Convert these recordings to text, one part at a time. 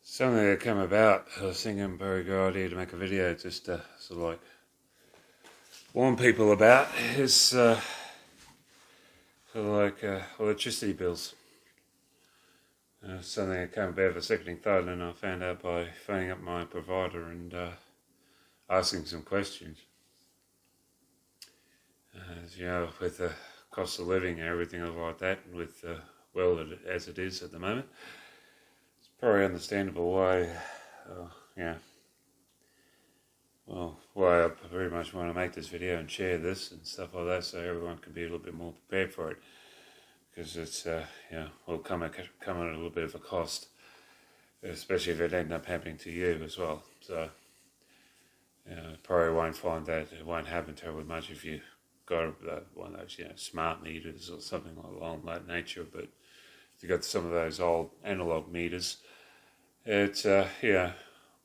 Something that came about, I was thinking a very good idea to make a video just to sort of like warn people about is sort of like electricity bills. Something that came about of a seconding thought, and I found out by phoning up my provider and asking some questions. As you know, with the cost of living and everything like that, and with well as it is at the moment, it's probably understandable why, why I very much want to make this video and share this and stuff like that, so everyone can be a little bit more prepared for it, because it's will come at a little bit of a cost, especially if it ends up happening to you as well. So probably won't find that it won't happen terribly much if you got one of those smart meters or something along that nature. But if you got some of those old analog meters, it's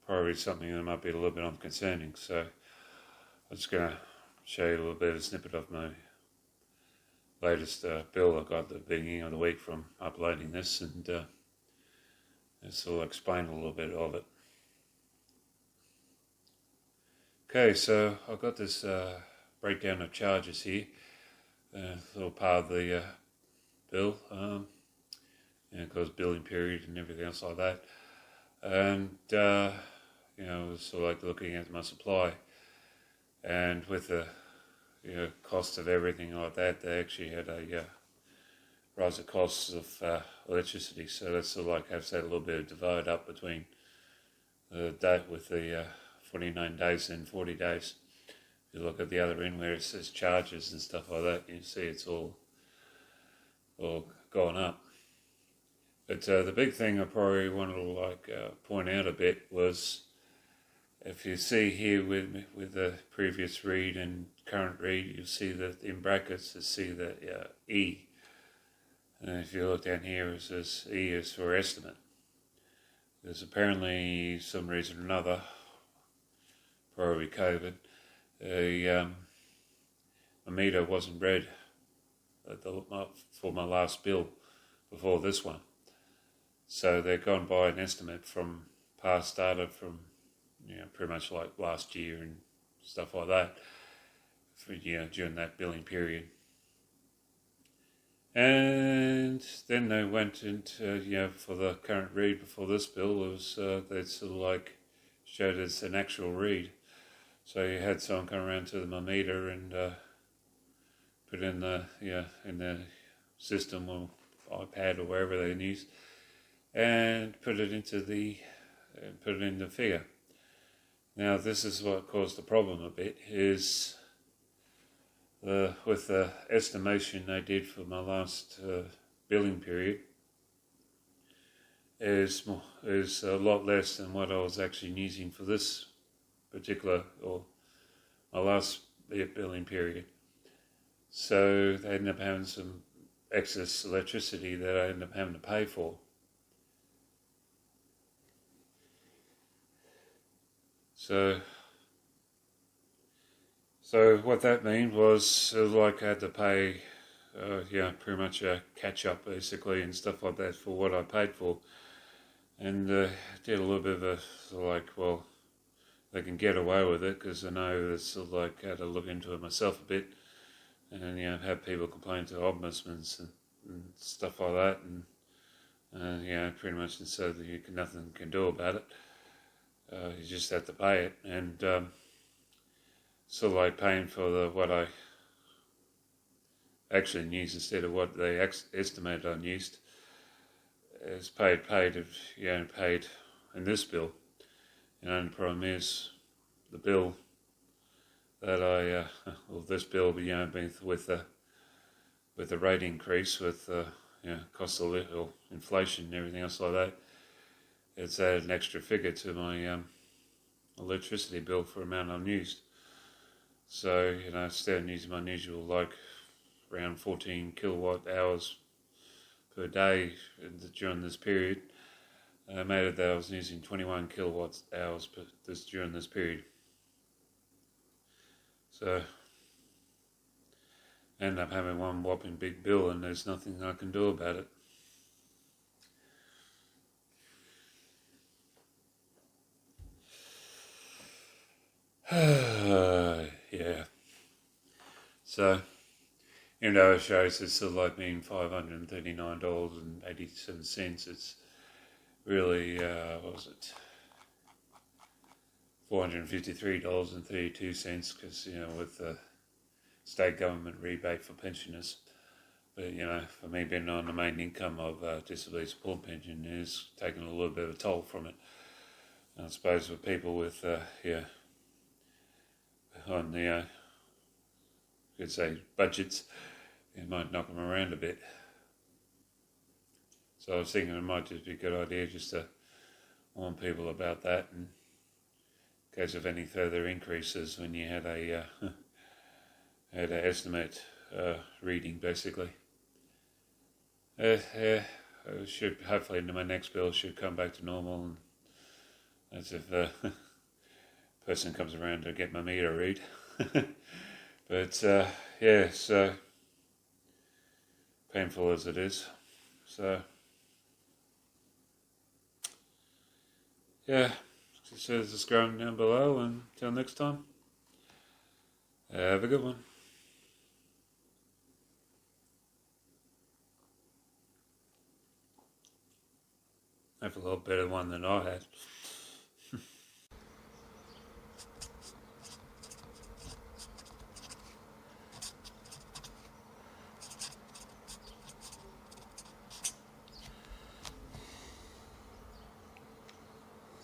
probably something that might be a little bit unconcerning. So I'm just going to show you a little bit of a snippet of my latest bill I got at the beginning of the week from uploading this, and this will explain a little bit of it. Okay, so I've got this breakdown of charges here, a little part of the bill, of course billing period and everything else like that, and it was sort of like looking at my supply, and with the cost of everything like that, they actually had a rise of costs of electricity. So that's sort of like have that little bit of divide up between the date with the 49 days and 40 days. If you look at the other end where it says charges and stuff like that, you see it's all gone up. But the big thing I probably wanted to point out a bit was, if you see here with the previous read and current read, you'll see that in brackets you see the E. And if you look down here, it says E is for estimate. There's apparently some reason or another, probably COVID, a meter wasn't read for my last bill before this one. So they've gone by an estimate from past data from pretty much like last year and stuff like that, for, during that billing period. And then they went into, for the current read before this bill, it was, they sort of like showed us an actual read. So you had someone come around to the meter and put in the system or iPad or wherever they use, and put it in the figure. Now this is what caused the problem a bit, is with the estimation they did for my last billing period is a lot less than what I was actually using for this particular, or my last billing period. So they ended up having some excess electricity that I ended up having to pay for. So what that meant was like I had to pay, pretty much a catch up basically and stuff like that for what I paid for, and did a little bit of well, they can get away with it because I know it's sort of like I had to look into it myself a bit, and have people complain to ombudsmen and stuff like that, and pretty much so that nothing can do about it. You just have to pay it, and sort of like paying for what I actually used instead of what they estimated I used. It's paid in this bill. And the problem is the bill that this bill, been with the rate increase, with cost of inflation and everything else like that, it's added an extra figure to my electricity bill for the amount I've used. So instead of using my usual around 14 kilowatt hours per day during this period, I made it that I was using 21 kilowatt hours during this period. So I ended up having one whopping big bill, and there's nothing I can do about it. Yeah. So, even though it shows it's still like being $539.87, it's really, what was it? $453.32, because, with the state government rebate for pensioners. But, for me being on the main income of disability support pension is taking a little bit of a toll from it. And I suppose for people with, on the, could say budgets, it might knock them around a bit. So I was thinking it might just be a good idea just to warn people about that, and in case of any further increases when you had a had an estimate reading, basically. Should hopefully my next bill should come back to normal, and as if the person comes around to get my meter read. But so painful as it is. So yeah, so just scrolling down below, and until next time, have a good one. Have a lot better one than I had.